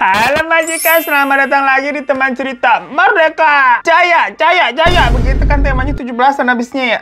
Halo majikan, selamat datang lagi di teman cerita Merdeka Jaya. Begitu kan temanya 17-an habisnya ya.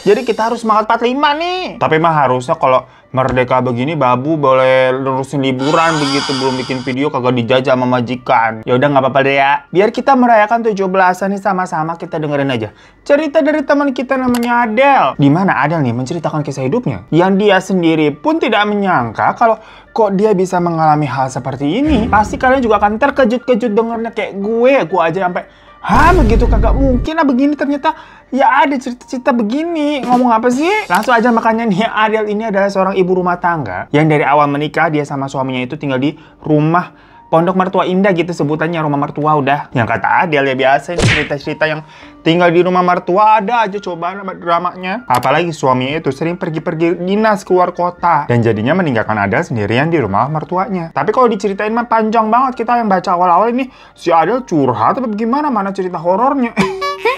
Jadi kita harus semangat 45 nih. Tapi mah harusnya kalau merdeka begini babu boleh lurusin liburan begitu, belum bikin video kagak dijajah sama majikan. Ya udah nggak apa-apa deh ya. Biar kita merayakan 17-an nih sama-sama, kita dengerin aja cerita dari teman kita namanya Adel. Di mana Adel nih menceritakan kisah hidupnya yang dia sendiri pun tidak menyangka kalau kok dia bisa mengalami hal seperti ini. Pasti kalian juga akan terkejut-kejut dengernya kayak gue aja sampai hah begitu kagak mungkin begini, ternyata ya ada cerita-cerita begini. Ngomong apa sih? Langsung aja, makanya nih Adel ini adalah seorang ibu rumah tangga yang dari awal menikah dia sama suaminya itu tinggal di rumah Pondok Mertua Indah gitu sebutannya, rumah mertua udah. Yang kata Adel ya biasa ini cerita-cerita yang tinggal di rumah mertua ada aja cobaan sama dramanya. Apalagi suaminya itu sering pergi-pergi dinas keluar kota dan jadinya meninggalkan Adel sendirian di rumah mertuanya. Tapi kalau diceritain mah panjang banget, kita yang baca awal-awal ini si Adel curhat apa gimana, mana cerita horornya.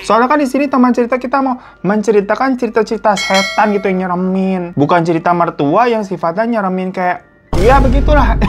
Soalnya kan di sini teman cerita kita mau menceritakan cerita-cerita setan gitu yang nyeremin, bukan cerita mertua yang sifatnya nyeremin kayak ya begitulah.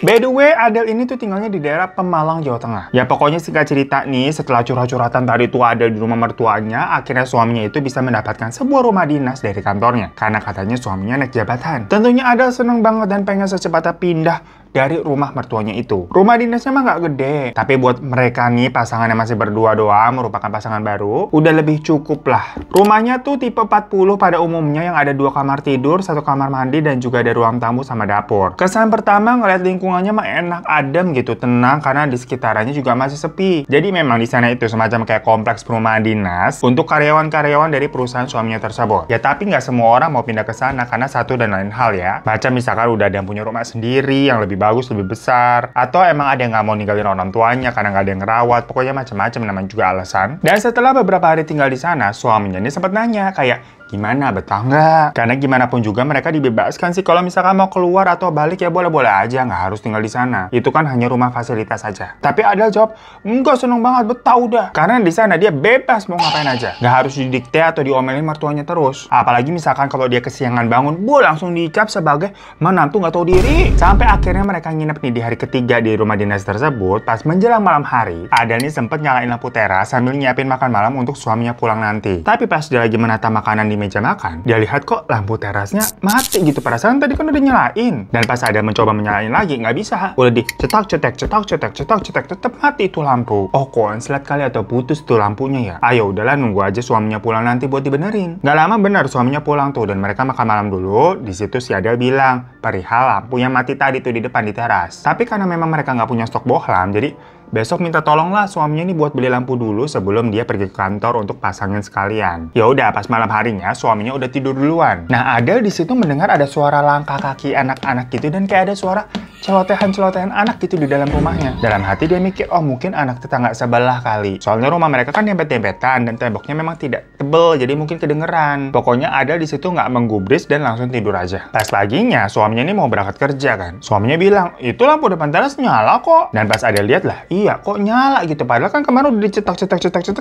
By the way, Adel ini tuh tinggalnya di daerah Pemalang, Jawa Tengah. Ya pokoknya singkat cerita nih, setelah curhat-curhatan tadi tuh Adel di rumah mertuanya, akhirnya suaminya itu bisa mendapatkan sebuah rumah dinas dari kantornya. Karena katanya suaminya naik jabatan. Tentunya Adel seneng banget dan pengen secepatnya pindah dari rumah mertuanya itu. Rumah dinasnya mah nggak gede, tapi buat mereka nih pasangan yang masih berdua doang, merupakan pasangan baru, udah lebih cukup lah. Rumahnya tuh tipe 40 pada umumnya yang ada 2 kamar tidur, 1 kamar mandi, dan juga ada ruang tamu sama dapur. Kesan pertama ngeliat lingkungannya mah enak, adem gitu, tenang karena di sekitarnya juga masih sepi. Jadi memang di sana itu semacam kayak kompleks perumahan dinas untuk karyawan-karyawan dari perusahaan suaminya tersebut. Ya tapi nggak semua orang mau pindah ke sana karena satu dan lain hal ya. Macam misalkan udah ada yang punya rumah sendiri yang lebih bagus, lebih besar, atau emang ada yang nggak mau ninggalin orang tuanya karena nggak ada yang ngerawat. Pokoknya macam-macam namanya juga alasan. Dan setelah beberapa hari tinggal di sana, suaminya ini sempat nanya kayak gimana, betah nggak? Karena gimana pun juga mereka dibebaskan sih kalau misalkan mau keluar atau balik ya boleh-boleh aja, nggak harus tinggal di sana. Itu kan hanya rumah fasilitas saja. Tapi Adel jawab, enggak, seneng banget, betah udah. Karena di sana dia bebas mau ngapain aja, nggak harus didikte atau diomelin mertuanya terus. Apalagi misalkan kalau dia kesiangan bangun, langsung dicap sebagai menantu nggak tahu diri. Sampai akhirnya mereka nginep nih di hari ketiga di rumah dinas tersebut. Pas menjelang malam hari, Adel nih sempet nyalain lampu teras sambil nyiapin makan malam untuk suaminya pulang nanti. Tapi pas dia lagi menata makanan di meja makan, dia lihat kok lampu terasnya mati gitu. Perasaan tadi kan udah nyalain. Dan pas ada mencoba menyalain lagi, nggak bisa. Udah cetak, tetap mati itu lampu. Oh, konslet kali atau putus tuh lampunya ya. Ayo udahlah, nunggu aja suaminya pulang nanti buat dibenerin. Nggak lama bener suaminya pulang tuh dan mereka makan malam dulu. Di situ si Adel bilang perihal lampu yang mati tadi tuh di depan di teras. Tapi karena memang mereka nggak punya stok bohlam, jadi besok minta tolonglah suaminya nih buat beli lampu dulu sebelum dia pergi ke kantor untuk pasangin sekalian. Ya udah, pas malam harinya suaminya udah tidur duluan. Nah, Adel di situ mendengar ada suara langkah kaki anak-anak gitu dan kayak ada suara celotehan anak gitu di dalam rumahnya. Dalam hati dia mikir, oh mungkin anak tetangga sebelah kali. Soalnya rumah mereka kan dempet-dempetan dan temboknya memang tidak tebel, jadi mungkin kedengeran. Pokoknya Adel di situ nggak menggubris dan langsung tidur aja. Pas paginya suaminya ini mau berangkat kerja kan. Suaminya bilang, itu lampu depan teras nyala kok. Dan pas Adel lihat lah, iya kok nyala gitu, padahal kan kemarin udah dicetak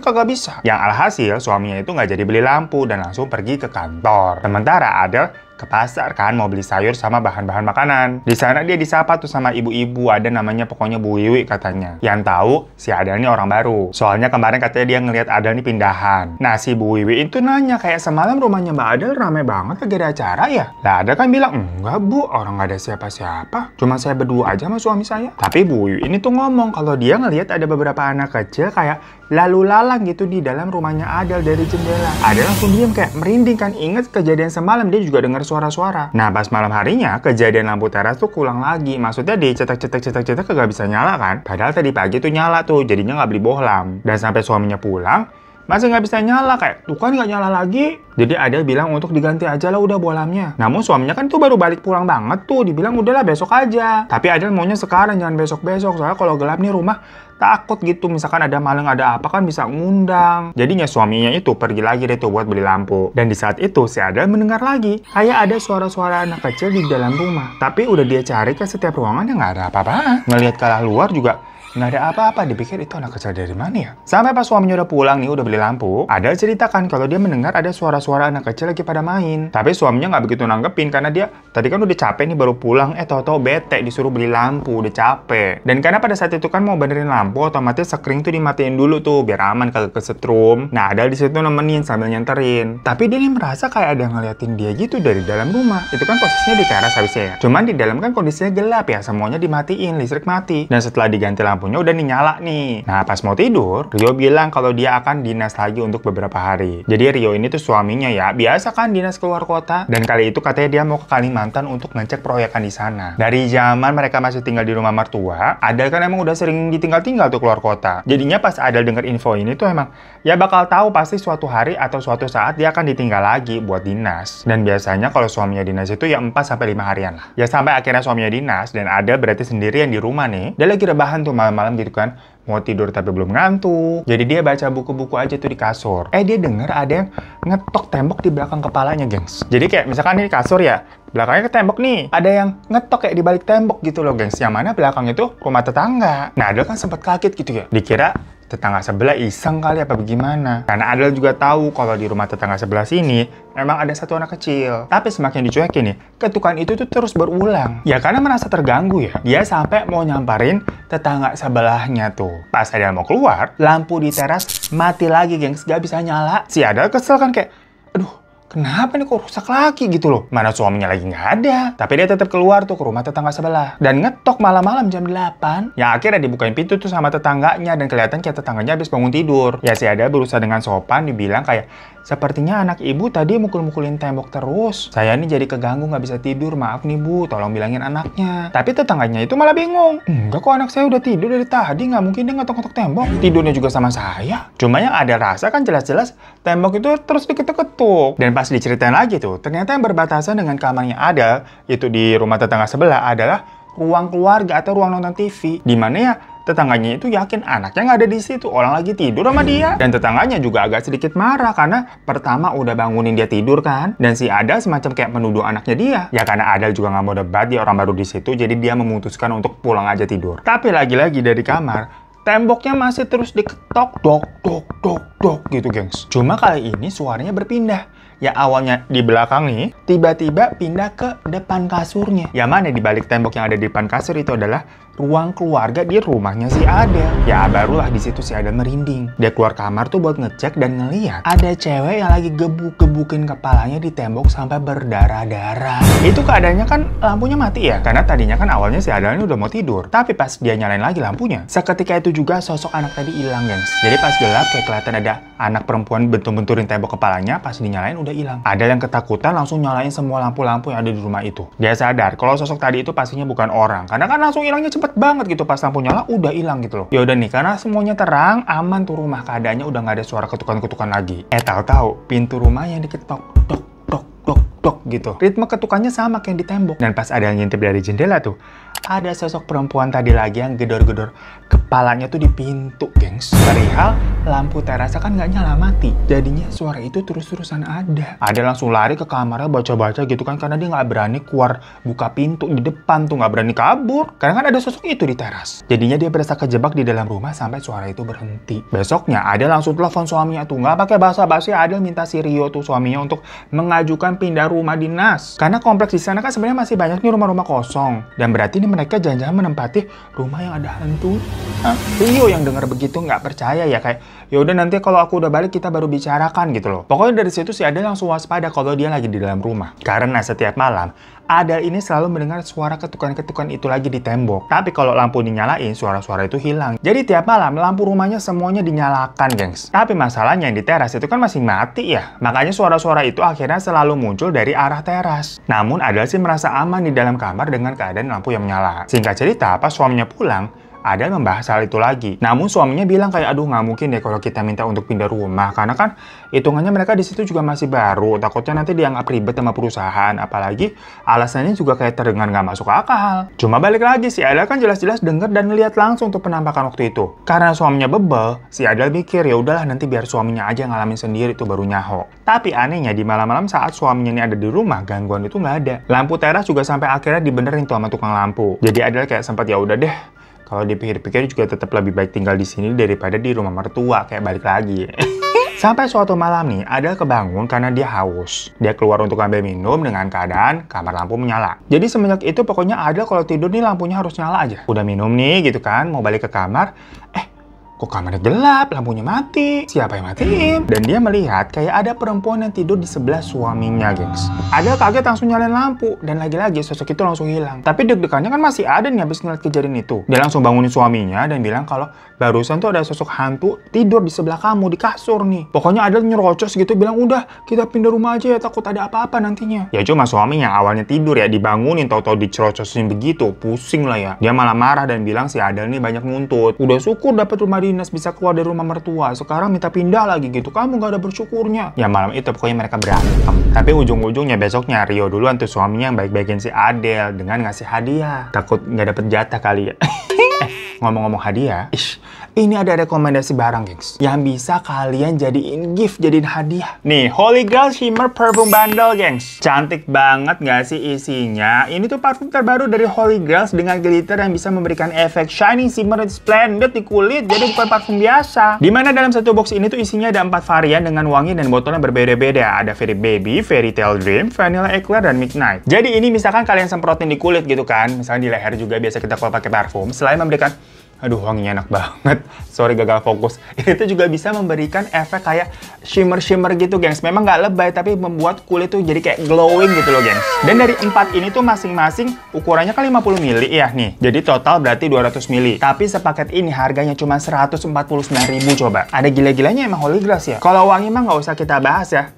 kagak bisa. Yang alhasil suaminya itu nggak jadi beli lampu dan langsung pergi ke kantor. Sementara Adel ke pasar kan mau beli sayur sama bahan-bahan makanan. Di sana dia disapa tuh sama ibu-ibu, ada namanya pokoknya Bu Wiwi katanya. Yang tahu si Adel ini orang baru. Soalnya kemarin katanya dia ngelihat Adel ini pindahan. Nah si Bu Wiwi itu nanya kayak semalam rumahnya Mbak Adel rame banget lagi ada acara ya? Lah Adel kan bilang enggak Bu, orang nggak ada siapa-siapa. Cuma saya berdua aja sama suami saya. Tapi Bu Wiwi ini tuh ngomong kalau dia ngelihat ada beberapa anak kecil kayak lalu lalang gitu di dalam rumahnya Adel dari jendela. Adel langsung diam kayak merinding kan, inget kejadian semalam dia juga dengar suara-suara. Nah pas malam harinya kejadian lampu teras tuh ulang lagi. Maksudnya dicetak kagak bisa nyala kan. Padahal tadi pagi tuh nyala tuh, jadinya nggak beli bohlam. Dan sampai suaminya pulang masih nggak bisa nyala, kayak tuh kan nggak nyala lagi. Jadi Adel bilang untuk diganti aja lah udah bohlamnya. Namun suaminya kan tuh baru balik pulang banget tuh, dibilang udahlah besok aja. Tapi Adel maunya sekarang, jangan besok-besok. Soalnya kalau gelap nih rumah takut gitu, misalkan ada maling ada apa kan bisa ngundang. Jadinya suaminya itu pergi lagi deh tuh buat beli lampu. Dan di saat itu si Adel mendengar lagi kayak ada suara-suara anak kecil di dalam rumah. Tapi udah dia cari ke setiap ruangan yang nggak ada apa-apa. Ngelihat ke arah luar juga nggak ada apa-apa. Dipikir itu anak kecil dari mana ya? Sampai pas suaminya udah pulang nih, udah beli lampu, Adel ceritakan kalau dia mendengar ada suara-suara anak kecil lagi pada main. Tapi suaminya nggak begitu nanggepin karena dia tadi kan udah capek nih baru pulang, tahu-tahu bete disuruh beli lampu, udah capek. Dan karena pada saat itu kan mau benerin lampu, otomatis sekring tuh dimatiin dulu tuh biar aman kagak kesetrum. Nah, Adel di situ nemenin sambil nyenterin. Tapi dia nih merasa kayak ada yang ngeliatin dia gitu dari dalam rumah. Itu kan posisinya di teras habisnya ya. Cuman di dalam kan kondisinya gelap ya, semuanya dimatiin, listrik mati. Dan setelah diganti lampunya udah nyala nih. Nah, pas mau tidur, Rio bilang kalau dia akan dinas lagi untuk beberapa hari. Jadi Rio ini tuh suaminya ya, biasa kan dinas keluar kota. Dan kali itu katanya dia mau ke Kalimantan untuk ngecek proyekan di sana. Dari zaman mereka masih tinggal di rumah mertua, Adel kan emang udah sering ditinggal-tinggal tuh keluar kota. Jadinya pas Adel denger info ini tuh emang ya bakal tahu pasti suatu hari atau suatu saat dia akan ditinggal lagi buat dinas. Dan biasanya kalau suaminya dinas itu ya 4-5 harian lah. Ya sampai akhirnya suaminya dinas dan Adel berarti sendirian di rumah nih. Dia lagi rebahan tuh malam-malam gitu kan, mau tidur tapi belum ngantuk. Jadi dia baca buku-buku aja tuh di kasur. Dia denger ada yang ngetok tembok di belakang kepalanya, gengs. Jadi kayak misalkan ini kasur ya, belakangnya ke tembok nih. Ada yang ngetok kayak di balik tembok gitu loh, gengs. Yang mana belakang itu rumah tetangga. Nah, Adel kan sempat kaget gitu ya. Dikira tetangga sebelah iseng kali apa bagaimana. Karena Adel juga tahu kalau di rumah tetangga sebelah sini memang ada satu anak kecil. Tapi semakin dicuekin nih, ketukan itu tuh terus berulang. Ya karena merasa terganggu ya. Dia sampai mau nyamperin tetangga sebelahnya tuh. Pas Adel mau keluar, lampu di teras mati lagi, gengs. Gak bisa nyala. Si Adel kesel kan kayak, aduh, kenapa nih kok rusak lagi gitu loh? Mana suaminya lagi nggak ada. Tapi dia tetap keluar tuh ke rumah tetangga sebelah. Dan ngetok malam-malam jam 8. Yang akhirnya dibukain pintu tuh sama tetangganya. Dan kelihatan kayak tetangganya habis bangun tidur. Ya si Adel berusaha dengan sopan dibilang kayak, sepertinya anak ibu tadi mukul-mukulin tembok terus. Saya ini jadi keganggu nggak bisa tidur. Maaf nih bu, tolong bilangin anaknya. Tapi tetangganya itu malah bingung. Enggak kok, anak saya udah tidur dari tadi. Nggak mungkin dia ngetok-ngetok tembok. Tidurnya juga sama saya. Cuma yang ada rasa kan jelas-jelas tembok itu terus diketuk-ketuk. Dan pas diceritain lagi tuh, ternyata yang berbatasan dengan kamarnya ada, itu di rumah tetangga sebelah adalah ruang keluarga atau ruang nonton TV. Dimana ya tetangganya itu yakin anaknya nggak ada di situ, orang lagi tidur sama dia. Dan tetangganya juga agak sedikit marah karena pertama udah bangunin dia tidur kan, dan si Adel semacam kayak menuduh anaknya dia. Ya karena Adel juga nggak mau debat, dia orang baru di situ, jadi dia memutuskan untuk pulang aja tidur. Tapi lagi-lagi dari kamar, temboknya masih terus diketok, dok, dok, dok, dok gitu, gengs. Cuma kali ini suaranya berpindah. Ya awalnya di belakang nih, tiba-tiba pindah ke depan kasurnya. Ya mana di balik tembok yang ada di depan kasur itu adalah ruang keluarga di rumahnya si Adel. Ya barulah di situ si Adel merinding. Dia keluar kamar tuh buat ngecek dan ngeliat ada cewek yang lagi gebuk-gebukin kepalanya di tembok sampai berdarah-darah. Itu keadaannya kan lampunya mati ya, karena tadinya kan awalnya si Adel ini udah mau tidur. Tapi pas dia nyalain lagi lampunya, seketika itu juga sosok anak tadi hilang, gengs. Jadi pas gelap kayak kelihatan ada anak perempuan bentur-benturin tembok kepalanya, pas dinyalain udah hilang. Ada yang ketakutan langsung nyalain semua lampu-lampu yang ada di rumah itu. Dia sadar kalau sosok tadi itu pastinya bukan orang, karena kan langsung hilangnya cepet banget gitu, pas lampu nyala udah hilang gitu loh. Ya udah nih, karena semuanya terang, aman tuh rumah, keadaannya udah nggak ada suara ketukan-ketukan lagi. Tahu-tahu pintu rumah yang diketok, tok, tok, tok, tok gitu. Ritme ketukannya sama kayak di tembok. Dan pas ada yang ngintip dari jendela tuh, ada sosok perempuan tadi lagi yang gedor-gedor kepalanya tuh di pintu, gengs. Perihal lampu terasa kan nggak nyala mati, jadinya suara itu terus-terusan ada. Ada langsung lari ke kamarnya baca-baca gitu kan, karena dia nggak berani keluar buka pintu di depan tuh, nggak berani kabur karena kan ada sosok itu di teras. Jadinya dia berasa kejebak di dalam rumah sampai suara itu berhenti. Besoknya Adel langsung telepon suaminya tuh, nggak pakai basa-basi. Adel minta si Rio tuh suaminya untuk mengajukan pindah rumah dinas, karena kompleks di sana kan sebenarnya masih banyak nih rumah-rumah kosong, dan berarti ini mereka jangan-jangan menempati rumah yang ada hantu. Rio yang dengar begitu nggak percaya ya, kayak ya udah nanti kalau aku udah balik kita baru bicarakan gitu loh. Pokoknya dari situ si Adel langsung waspada kalau dia lagi di dalam rumah, karena setiap malam Adel ini selalu mendengar suara ketukan-ketukan itu lagi di tembok. Tapi kalau lampu dinyalain, suara-suara itu hilang. Jadi tiap malam lampu rumahnya semuanya dinyalakan, gengs. Tapi masalahnya yang di teras itu kan masih mati ya. Makanya suara-suara itu akhirnya selalu muncul dari arah teras. Namun Adel sih merasa aman di dalam kamar dengan keadaan lampu yang menyala. Singkat cerita, pas suaminya pulang, Adel membahas hal itu lagi. Namun suaminya bilang kayak, aduh nggak mungkin deh kalau kita minta untuk pindah rumah. Karena kan hitungannya mereka di situ juga masih baru. Takutnya nanti dianggap ribet sama perusahaan. Apalagi alasannya juga kayak terdengar nggak masuk akal. Cuma balik lagi, si Adel kan jelas-jelas denger dan lihat langsung tuh penampakan waktu itu. Karena suaminya bebel, si Adel mikir ya udahlah nanti biar suaminya aja ngalamin sendiri tuh baru nyaho. Tapi anehnya di malam-malam saat suaminya ini ada di rumah, gangguan itu nggak ada. Lampu teras juga sampai akhirnya dibenerin tuh sama tukang lampu. Jadi Adel kayak sempat ya udah deh, Kalau dipikir-pikir juga tetap lebih baik tinggal di sini daripada di rumah mertua, kayak balik lagi. Sampai suatu malam nih, Adel kebangun karena dia haus. Dia keluar untuk ambil minum dengan keadaan kamar lampu menyala. Jadi semenjak itu pokoknya Adel kalau tidur nih lampunya harus nyala aja. Udah minum nih gitu kan, mau balik ke kamar. Kok kamarnya gelap, lampunya mati. Siapa yang matiin? Dan dia melihat kayak ada perempuan yang tidur di sebelah suaminya, gengs. Adel kaget langsung nyalain lampu. Dan lagi-lagi sosok itu langsung hilang. Tapi deg-degannya kan masih ada nih habis ngeliat kejadian itu. Dia langsung bangunin suaminya dan bilang kalau barusan tuh ada sosok hantu tidur di sebelah kamu, di kasur nih. Pokoknya Adel nyerocos gitu, bilang udah kita pindah rumah aja ya, takut ada apa-apa nantinya. Ya cuma suami yang awalnya tidur ya dibangunin, tahu-tahu dicerocosin begitu. Pusing lah ya. Dia malah marah dan bilang si Adel nih banyak nuntut. Udah syukur dapet rumah dinas, bisa keluar dari rumah mertua, sekarang minta pindah lagi gitu, kamu gak ada bersyukurnya. Ya malam itu pokoknya mereka berantem. Tapi ujung-ujungnya besoknya Rio duluan tuh suaminya yang baik-baikin si Adel dengan ngasih hadiah. Takut nggak dapet jatah kali ya. Ngomong-ngomong hadiah, ini ada rekomendasi barang, gengs, yang bisa kalian jadiin gift, jadiin hadiah. Nih, Holy Grail Shimmer Perfume Bundle, gengs. Cantik banget nggak sih isinya? Ini tuh parfum terbaru dari Holy Grail dengan glitter yang bisa memberikan efek shining, shimmer, dan splendid di kulit. Jadi bukan parfum biasa. Dimana dalam satu box ini tuh isinya ada 4 varian dengan wangi dan botolnya berbeda-beda. Ada Fairy Baby, Fairy Tale Dream, Vanilla Eclair, dan Midnight. Jadi ini misalkan kalian semprotin di kulit gitu kan. Misalnya di leher juga biasa kita kalau pakai parfum. Selain memberikan aduh, wanginya enak banget. Sorry gagal fokus. Itu juga bisa memberikan efek kayak shimmer-shimmer gitu, gengs. Memang nggak lebay, tapi membuat kulit tuh jadi kayak glowing gitu loh, gengs. Dan dari 4 ini tuh masing-masing ukurannya kan 50 ml ya nih. Jadi total berarti 200 ml. Tapi sepaket ini harganya cuma 149.000 coba. Ada gila-gilanya emang Holy Grail ya. Kalau wangi mah nggak usah kita bahas ya.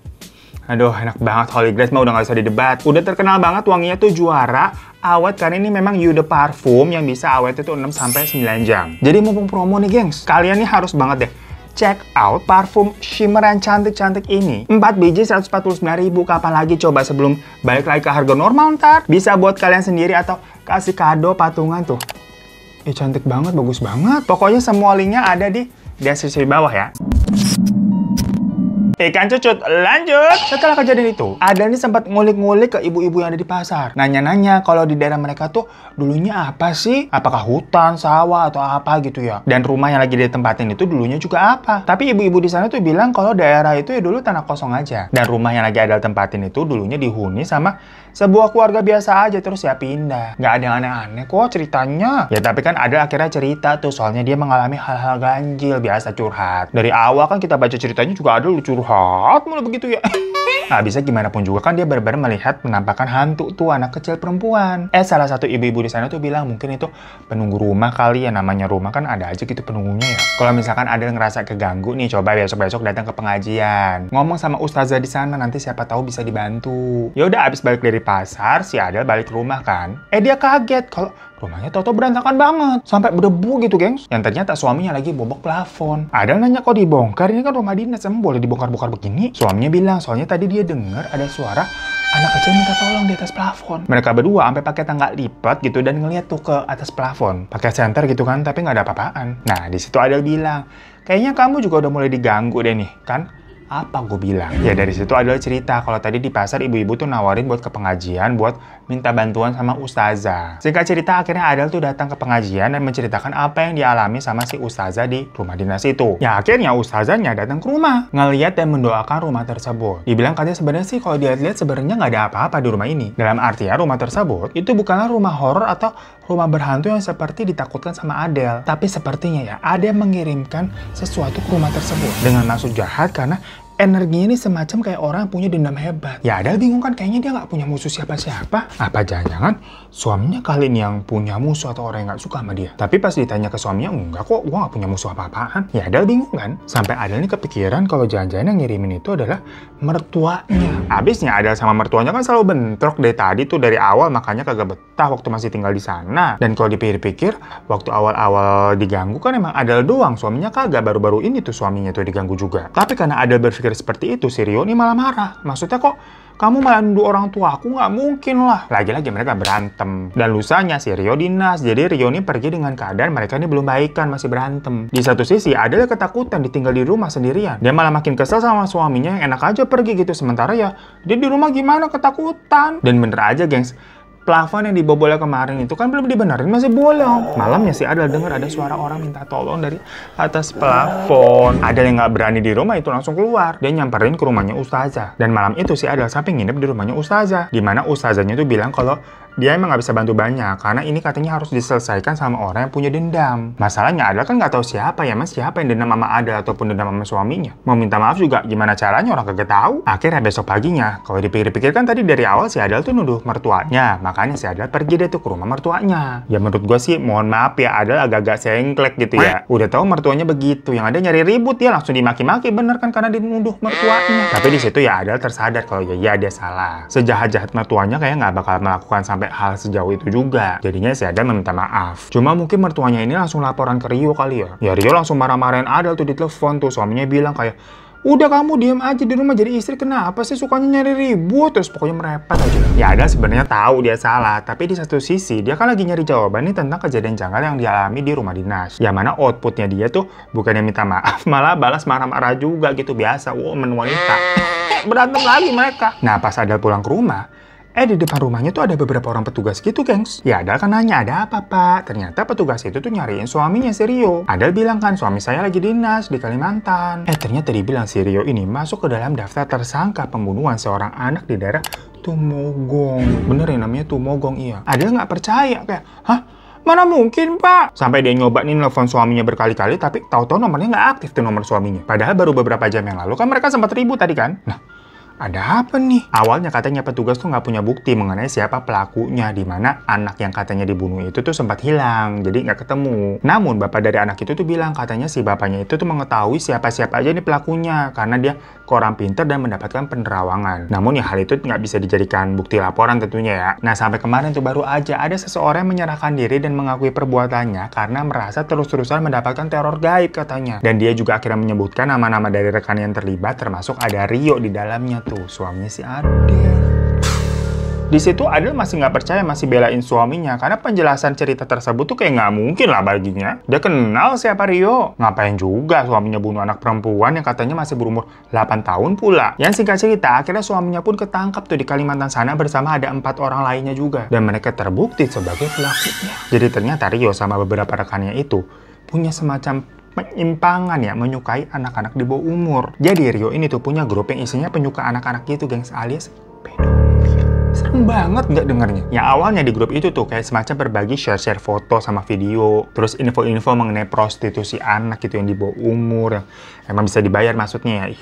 Aduh, enak banget. Holy Grail mah udah nggak usah didebat. Udah terkenal banget wanginya tuh juara. Awet karena ini memang Eau de Parfum yang bisa awet itu 6-9 jam. Jadi mumpung promo nih, gengs, kalian nih harus banget deh check out parfum shimmer yang cantik-cantik ini. 4 biji 149.000. Kapan lagi coba sebelum balik lagi ke harga normal ntar? Bisa buat kalian sendiri atau kasih kado patungan tuh. Cantik banget, bagus banget. Pokoknya semua linknya ada di deskripsi bawah ya. Ikan cucut, lanjut! Setelah kejadian itu, Adel ini sempat ngulik-ngulik ke ibu-ibu yang ada di pasar. Nanya-nanya kalau di daerah mereka tuh dulunya apa sih? Apakah hutan, sawah, atau apa gitu ya? Dan rumah yang lagi ditempatin itu dulunya juga apa? Tapi ibu-ibu di sana tuh bilang kalau daerah itu ya dulu tanah kosong aja. Dan rumah yang lagi Adel tempatin itu dulunya dihuni sama sebuah keluarga biasa aja, terus ya pindah. Nggak ada yang aneh-aneh kok ceritanya. Ya tapi kan Adel akhirnya cerita tuh, soalnya dia mengalami hal-hal ganjil, biasa curhat. Dari awal kan kita baca ceritanya juga Adel curhat mulu begitu ya. Nah, bisa gimana pun juga kan dia benar-benar melihat penampakan hantu tuh anak kecil perempuan. Salah satu ibu-ibu di sana tuh bilang mungkin itu penunggu rumah kali ya, namanya rumah kan ada aja gitu penunggunya ya. Kalau misalkan ada yang ngerasa keganggu nih, coba besok-besok datang ke pengajian. Ngomong sama ustazah di sana, nanti siapa tahu bisa dibantu. Ya udah, abis balik dari pasar, si Adel balik ke rumah kan. Dia kaget kalau rumahnya tau-tau berantakan banget. Sampai berdebu gitu, gengs. Yang ternyata suaminya lagi bobok plafon. Adel nanya kok dibongkar, ini kan rumah dinas, emang boleh dibongkar-bongkar begini? Suaminya bilang, soalnya tadi dia dengar ada suara anak kecil minta tolong di atas plafon. Mereka berdua sampai pakai tangga lipat gitu dan ngeliat tuh ke atas plafon. Pakai senter gitu kan, tapi nggak ada apa-apaan. Nah, di situ Adel bilang, kayaknya kamu juga udah mulai diganggu deh nih, kan? Apa gue bilang? Ya dari situ adalah cerita kalau tadi di pasar ibu-ibu tuh nawarin buat ke pengajian buat minta bantuan sama ustazah. Singkat cerita akhirnya Adel tuh datang ke pengajian dan menceritakan apa yang dialami sama si ustazah di rumah dinas itu. Ya akhirnya ustazahnya datang ke rumah, ngeliat dan mendoakan rumah tersebut. Dibilang katanya sebenarnya sih kalau dilihat sebenarnya nggak ada apa-apa di rumah ini. Dalam artian rumah tersebut itu bukanlah rumah horor atau rumah berhantu yang seperti ditakutkan sama Adel. Tapi sepertinya ya ada yang mengirimkan sesuatu ke rumah tersebut dengan maksud jahat karena energinya ini semacam kayak orang yang punya dendam hebat. Ya Adel bingung kan, kayaknya dia nggak punya musuh siapa-siapa. Apa jangan-jangan suaminya kali ini yang punya musuh atau orang yang nggak suka sama dia. Tapi pas ditanya ke suaminya, enggak kok, gua nggak punya musuh apa-apaan. Ya Adel bingung kan. Sampai Adel ini kepikiran kalau jangan-jangan yang ngirimin itu adalah mertuanya. Abisnya Adel sama mertuanya kan selalu bentrok dari tadi tuh, dari awal, makanya kagak betah waktu masih tinggal di sana. Dan kalau dipikir-pikir, waktu awal-awal diganggu kan emang Adel doang, suaminya kagak. Baru-baru ini tuh suaminya tuh diganggu juga. Tapi karena Adel berpikir seperti itu, si Rio ini malah marah. Maksudnya kok kamu malah nuduh orang tua aku? Nggak mungkin lah. Lagi-lagi mereka berantem. Dan lusanya si Rio dinas. Jadi Rio ini pergi dengan keadaan mereka ini belum baikan, masih berantem. Di satu sisi Adel ketakutan ditinggal di rumah sendirian. Dia malah makin kesel sama suaminya yang enak aja pergi gitu. Sementara ya dia di rumah gimana ketakutan. Dan bener aja, gengs, plafon yang dibobolnya kemarin itu kan belum dibenerin, masih bolong. Malamnya si Adel dengar ada suara orang minta tolong dari atas plafon. Adel yang nggak berani di rumah itu langsung keluar. Dia nyamperin ke rumahnya Ustazah. Dan malam itu si Adel sampai nginep di rumahnya Ustazah. Dimana Ustazahnya tuh bilang kalau dia emang nggak bisa bantu banyak, karena ini katanya harus diselesaikan sama orang yang punya dendam. Masalahnya Adel kan nggak tahu siapa ya mas, siapa yang dendam sama Adel ataupun dendam sama suaminya. Mau minta maaf juga, gimana caranya orang kagak tahu. Akhirnya besok paginya, kalau dipikir-pikir kan tadi dari awal si Adel tuh nuduh mertuanya, makanya si Adel pergi deh tuh ke rumah mertuanya. Ya menurut gue sih, mohon maaf ya Adel agak-agak sengklek gitu ya. Udah tahu mertuanya begitu, yang ada nyari ribut ya langsung dimaki-maki, bener kan karena dinuduh mertuanya. Tapi di situ ya Adel tersadar kalau ya dia salah. Sejahat-jahat mertuanya kayak nggak bakal melakukan sampai hal sejauh itu juga. Jadinya si Adel meminta maaf. Cuma mungkin mertuanya ini langsung laporan ke Rio kali ya. Ya Rio langsung marah-marahin Adel tuh di telepon tuh. Suaminya bilang kayak, udah kamu diem aja di rumah jadi istri, kenapa sih sukanya nyari ribut? Terus pokoknya merepet aja. Ya Adel sebenarnya tahu dia salah, tapi di satu sisi dia kan lagi nyari jawaban nih tentang kejadian janggal yang dialami di rumah dinas. Ya mana outputnya dia tuh bukannya minta maaf, malah balas marah-marah juga gitu, biasa woman wanita. Berantem lagi mereka. Nah pas Adel pulang ke rumah, di depan rumahnya tuh ada beberapa orang petugas gitu, gengs. Ya Adel kan nanya, ada apa pak? Ternyata petugas itu tuh nyariin suaminya si Rio. Adel bilang kan, suami saya lagi dinas di Kalimantan. Ternyata dibilang si Rio ini masuk ke dalam daftar tersangka pembunuhan seorang anak di daerah Tumogong. Bener ya namanya Tumogong, iya. Adel nggak percaya, kayak, hah? Mana mungkin, Pak? Sampai dia nyoba nih nelfon suaminya berkali-kali, tapi tahu-tahu nomornya nggak aktif tuh nomor suaminya. Padahal baru beberapa jam yang lalu kan mereka sempat ribut tadi kan? Nah, ada apa nih? Awalnya katanya petugas tuh nggak punya bukti mengenai siapa pelakunya, di mana anak yang katanya dibunuh itu tuh sempat hilang, jadi nggak ketemu. Namun bapak dari anak itu tuh bilang katanya si bapaknya itu tuh mengetahui siapa-siapa aja nih pelakunya, karena dia orang pintar dan mendapatkan penerawangan. Namun ya hal itu nggak bisa dijadikan bukti laporan tentunya ya. Nah sampai kemarin tuh baru aja ada seseorang yang menyerahkan diri dan mengakui perbuatannya karena merasa terus-terusan mendapatkan teror gaib katanya. Dan dia juga akhirnya menyebutkan nama-nama dari rekan yang terlibat, termasuk ada Rio di dalamnya tuh, suaminya si Adel. Di situ Adel masih nggak percaya, masih belain suaminya karena penjelasan cerita tersebut tuh kayak nggak mungkin lah baginya. Dia kenal siapa Rio. Ngapain juga suaminya bunuh anak perempuan yang katanya masih berumur 8 tahun pula. Yang singkat cerita, akhirnya suaminya pun ketangkap tuh di Kalimantan sana bersama ada 4 orang lainnya juga. Dan mereka terbukti sebagai pelakunya. Jadi ternyata Rio sama beberapa rekannya itu punya semacam penyimpangan ya, menyukai anak-anak di bawah umur. Jadi Rio ini tuh punya grup yang isinya penyuka anak-anak gitu, gengs, alias pedofil. Serem banget nggak dengernya? Yang awalnya di grup itu tuh kayak semacam berbagi share-share foto sama video, terus info-info mengenai prostitusi anak gitu yang di bawah umur, yang emang bisa dibayar maksudnya ya.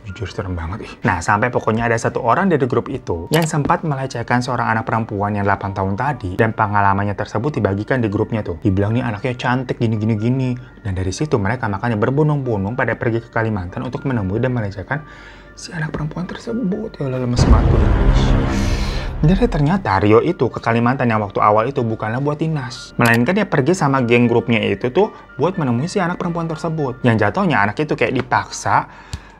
Jujur serem banget. Nah sampai pokoknya ada satu orang dari grup itu yang sempat melecehkan seorang anak perempuan yang 8 tahun tadi, dan pengalamannya tersebut dibagikan di grupnya tuh. Dibilang nih anaknya cantik gini. Dan dari situ mereka makanya berbondong-bondong pada pergi ke Kalimantan untuk menemui dan melecehkan si anak perempuan tersebut. Ya Allah, lemes banget gue. Jadi ternyata Rio itu ke Kalimantan yang waktu awal itu bukanlah buat dinas, melainkan dia pergi sama geng grupnya itu tuh buat menemui si anak perempuan tersebut. Yang jatuhnya anak itu kayak dipaksa,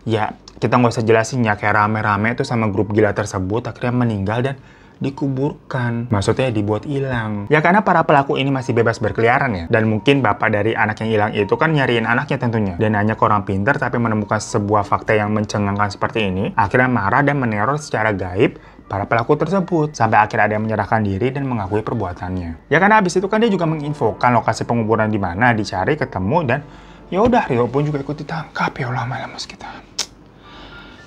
ya kita nggak usah jelasin ya, kayak rame-rame tuh sama grup gila tersebut akhirnya meninggal dan dikuburkan. Maksudnya dibuat hilang. Ya karena para pelaku ini masih bebas berkeliaran ya. Dan mungkin bapak dari anak yang hilang itu kan nyariin anaknya tentunya. Dan hanya orang pintar tapi menemukan sebuah fakta yang mencengangkan seperti ini, akhirnya marah dan meneror secara gaib para pelaku tersebut. Sampai akhirnya ada yang menyerahkan diri dan mengakui perbuatannya. Ya karena habis itu kan dia juga menginfokan lokasi penguburan di mana, dicari, ketemu, dan ya udah Rio pun juga ikut ditangkap. Ya Allah, lemes kita.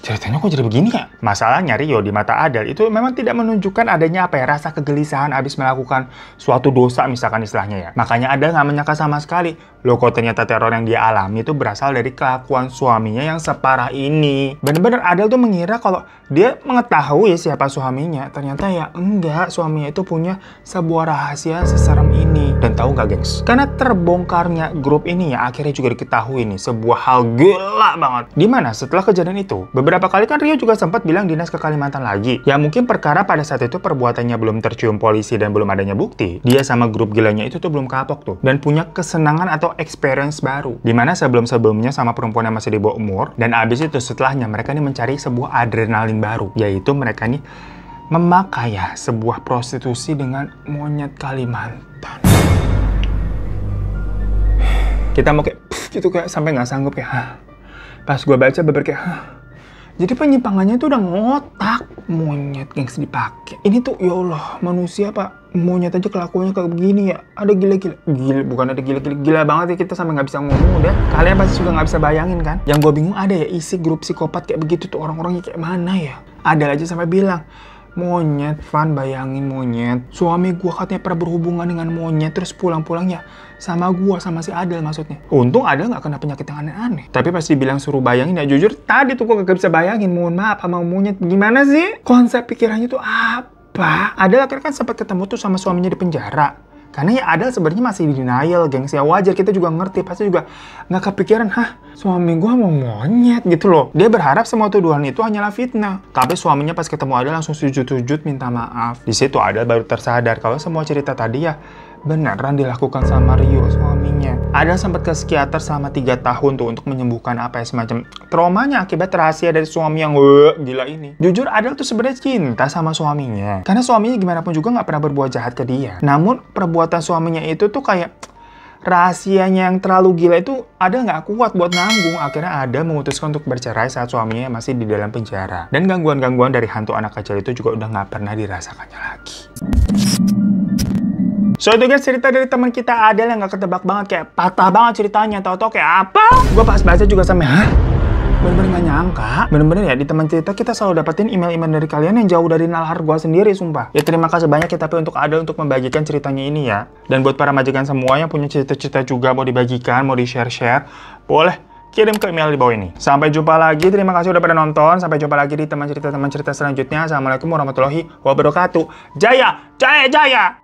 Ceritanya kok jadi begini ya? Masalahnya Rio di mata Adel itu memang tidak menunjukkan adanya apa ya, rasa kegelisahan abis melakukan suatu dosa misalkan istilahnya ya. Makanya Adel nggak menyangka sama sekali. Loh kok ternyata teror yang dia alami itu berasal dari kelakuan suaminya yang separah ini. Bener-bener Adel tuh mengira kalau dia mengetahui siapa suaminya. Ternyata ya enggak, suaminya itu punya sebuah rahasia seserem ini. Dan tahu nggak gengs? Karena terbongkarnya grup ini ya akhirnya juga diketahui nih sebuah hal gila banget. Dimana setelah kejadian itu, beberapa kali kan Rio juga sempat bilang dinas ke Kalimantan lagi. Ya mungkin perkara pada saat itu perbuatannya belum tercium polisi dan belum adanya bukti. Dia sama grup gilanya itu tuh belum kapok tuh. Dan punya kesenangan atau experience baru. Dimana sebelum-sebelumnya sama perempuan yang masih di bawah umur. Dan abis itu setelahnya mereka nih mencari sebuah adrenalin baru. Yaitu mereka nih memakai ya sebuah prostitusi dengan monyet Kalimantan. Kita mau kayak gitu, kayak sampai nggak sanggup ya. Pas gue baca beber kayak Jadi penyimpangannya tuh udah ngotak. Monyet gengs dipakai. Ini tuh ya Allah, manusia pak. Monyet aja kelakuannya kayak begini ya. Ada gila-gila. Gila, bukan ada gila-gila. Gila banget ya kita sampai nggak bisa ngomong udah. Kalian pasti juga nggak bisa bayangin kan. Yang gue bingung ada ya isi grup psikopat kayak begitu tuh orang-orangnya kayak mana ya. Ada aja sampai bilang, monyet, Van, bayangin monyet. Suami gua katanya pernah berhubungan dengan monyet, terus pulang-pulangnya sama gua, sama si Adel maksudnya. Untung Adel nggak kena penyakit yang aneh-aneh. Tapi pas dibilang suruh bayangin ya jujur, tadi tuh gua gak bisa bayangin. Mohon maaf sama monyet. Gimana sih? Konsep pikirannya tuh apa? Adel akhirnya kan sempat ketemu tuh sama suaminya di penjara. Karena ya Adel sebenarnya masih di denial, gengs. Ya wajar, kita juga ngerti. Pasti juga nggak kepikiran, hah, suami gue mau monyet gitu loh. Dia berharap semua tuduhan itu hanyalah fitnah. Tapi suaminya pas ketemu Adel langsung sujud-sujud minta maaf. Di situ Adel baru tersadar kalau semua cerita tadi ya beneran dilakukan sama Rio, suaminya. Adel sempat ke psikiater selama 3 tahun tuh untuk menyembuhkan apa ya semacam traumanya akibat rahasia dari suami yang gila ini. Jujur Adel tuh sebenarnya cinta sama suaminya. Karena suaminya gimana pun juga nggak pernah berbuat jahat ke dia. Namun perbuatan suaminya itu tuh kayak rahasianya yang terlalu gila itu Adel nggak kuat buat nanggung. Akhirnya Adel memutuskan untuk bercerai saat suaminya masih di dalam penjara. Dan gangguan-gangguan dari hantu anak kecil itu juga udah nggak pernah dirasakannya lagi. So itu guys cerita dari teman kita Adel yang gak ketebak banget, kayak patah banget ceritanya. Tau-tau kayak apa? Gue pas baca juga sampe, hah? Bener-bener gak nyangka. Bener-bener ya di teman cerita kita selalu dapetin email-email dari kalian yang jauh dari nalar gue sendiri, sumpah. Ya terima kasih banyak ya tapi untuk Adel untuk membagikan ceritanya ini ya. Dan buat para majikan semua yang punya cerita-cerita juga mau dibagikan, mau di-share-share, boleh kirim ke email di bawah ini. Sampai jumpa lagi, terima kasih udah pada nonton. Sampai jumpa lagi di teman cerita selanjutnya. Assalamualaikum warahmatullahi wabarakatuh. Jaya, jaya, jaya!